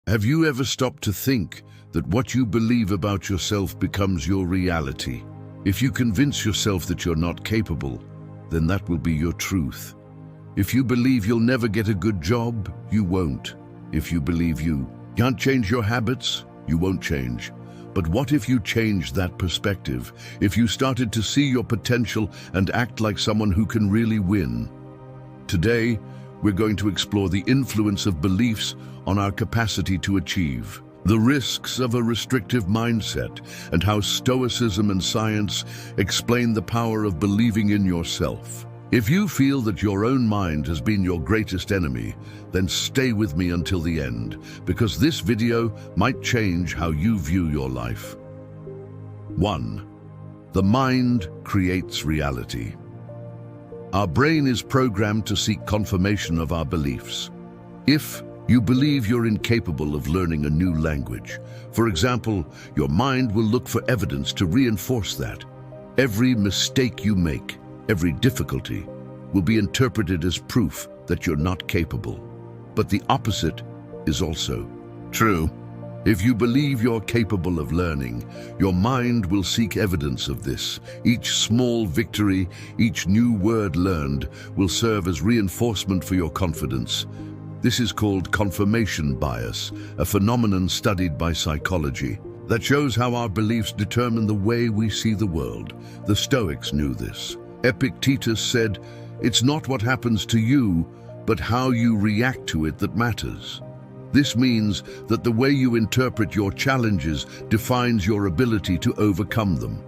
Have you ever stopped to think that what you believe about yourself becomes your reality? If you convince yourself that you're not capable, then that will be your truth. If you believe you'll never get a good job, you won't. If you believe you can't change your habits, you won't change. But what if you changed that perspective? If you started to see your potential and act like someone who can really win? Today, we're going to explore the influence of beliefs on our capacity to achieve, the risks of a restrictive mindset, and how Stoicism and science explain the power of believing in yourself. If you feel that your own mind has been your greatest enemy, then stay with me until the end, because this video might change how you view your life. 1. The mind creates reality. Our brain is programmed to seek confirmation of our beliefs. If you believe you're incapable of learning a new language, for example, your mind will look for evidence to reinforce that. Every mistake you make, every difficulty, will be interpreted as proof that you're not capable. But the opposite is also true. If you believe you're capable of learning, your mind will seek evidence of this. Each small victory, each new word learned, will serve as reinforcement for your confidence. This is called confirmation bias, a phenomenon studied by psychology that shows how our beliefs determine the way we see the world. The Stoics knew this. Epictetus said, "It's not what happens to you, but how you react to it that matters." This means that the way you interpret your challenges defines your ability to overcome them.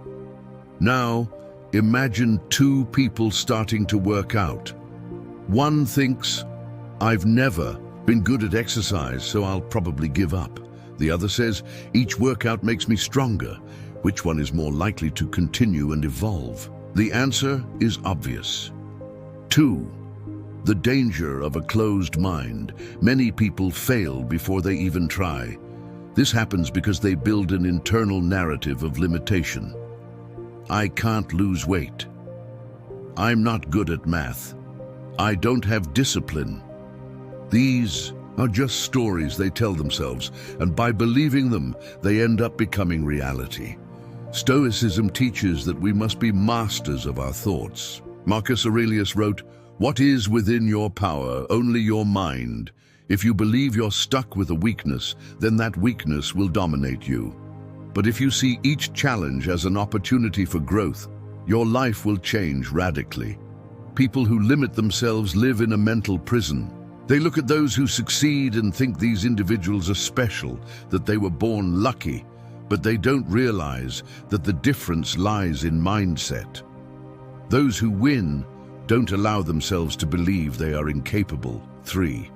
Now, imagine two people starting to work out. One thinks, "I've never been good at exercise, so I'll probably give up." The other says, "Each workout makes me stronger." Which one is more likely to continue and evolve? The answer is obvious. 2. The danger of a closed mind. Many people fail before they even try. This happens because they build an internal narrative of limitation. I can't lose weight. I'm not good at math. I don't have discipline. These are just stories they tell themselves, and by believing them, they end up becoming reality. Stoicism teaches that we must be masters of our thoughts. Marcus Aurelius wrote, "What is within your power? Only your mind. If you believe you're stuck with a weakness, then that weakness will dominate you. But if you see each challenge as an opportunity for growth, your life will change radically." People who limit themselves live in a mental prison. They look at those who succeed and think these individuals are special, that they were born lucky, but they don't realize that the difference lies in mindset. Those who win don't allow themselves to believe they are incapable. 3.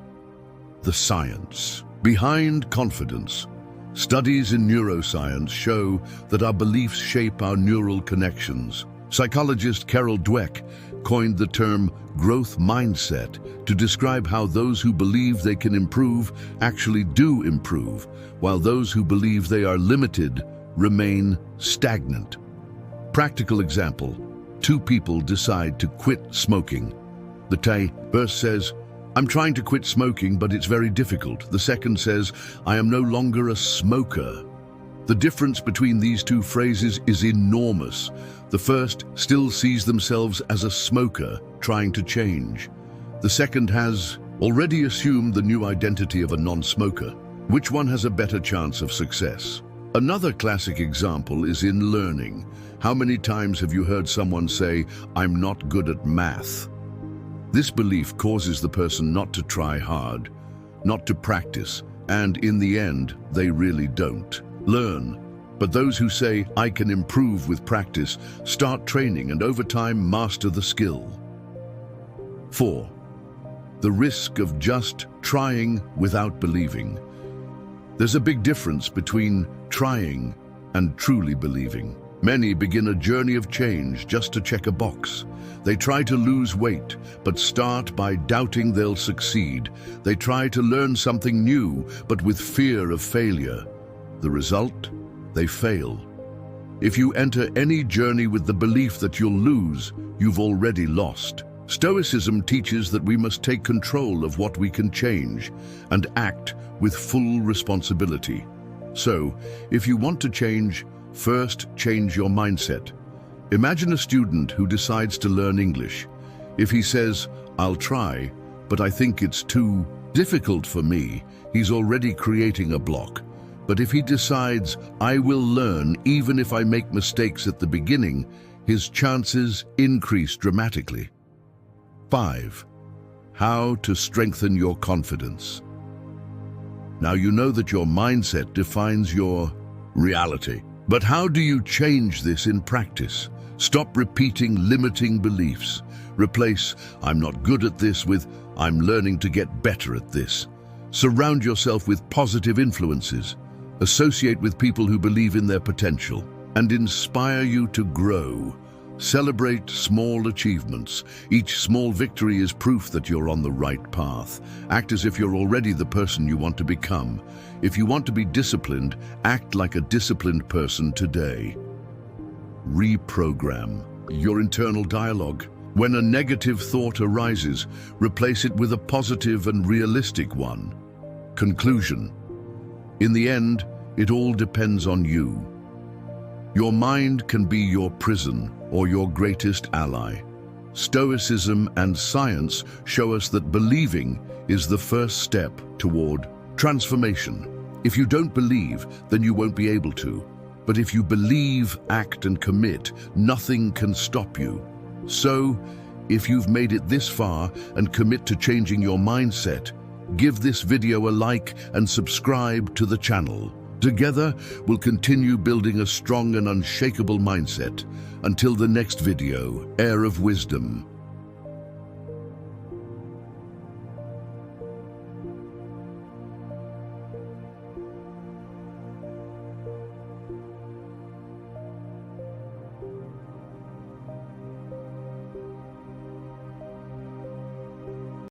The science behind confidence. Studies in neuroscience show that our beliefs shape our neural connections. Psychologist Carol Dweck coined the term growth mindset to describe how those who believe they can improve actually do improve, while those who believe they are limited remain stagnant. Practical example. Two people decide to quit smoking. The first says, "I'm trying to quit smoking, but it's very difficult." The second says, "I am no longer a smoker." The difference between these two phrases is enormous. The first still sees themselves as a smoker trying to change. The second has already assumed the new identity of a non-smoker. Which one has a better chance of success? Another classic example is in learning. How many times have you heard someone say, "I'm not good at math"? This belief causes the person not to try hard, not to practice, and in the end, they really don't learn. But those who say, "I can improve with practice," start training and over time master the skill. 4. The risk of just trying without believing. There's a big difference between trying and truly believing. Many begin a journey of change just to check a box. They try to lose weight, but start by doubting they'll succeed. They try to learn something new, but with fear of failure. The result? They fail. If you enter any journey with the belief that you'll lose, you've already lost. Stoicism teaches that we must take control of what we can change and act with full responsibility. So, if you want to change, first change your mindset. Imagine a student who decides to learn English. If he says, "I'll try, but I think it's too difficult for me," he's already creating a block. But if he decides, "I will learn even if I make mistakes at the beginning," his chances increase dramatically. 5. How to strengthen your confidence. Now you know that your mindset defines your reality. But how do you change this in practice? Stop repeating limiting beliefs. Replace "I'm not good at this" with "I'm learning to get better at this." Surround yourself with positive influences. Associate with people who believe in their potential and inspire you to grow. Celebrate small achievements. Each small victory is proof that you're on the right path. Act as if you're already the person you want to become. If you want to be disciplined, act like a disciplined person today. Reprogram your internal dialogue. When a negative thought arises, replace it with a positive and realistic one. Conclusion. In the end, it all depends on you. Your mind can be your prison or your greatest ally. Stoicism and science show us that believing is the first step toward transformation. If you don't believe, then you won't be able to. But if you believe, act, and commit, nothing can stop you. So, if you've made it this far and commit to changing your mindset, give this video a like and subscribe to the channel. Together, we'll continue building a strong and unshakable mindset. Until the next video, Air of Wisdom.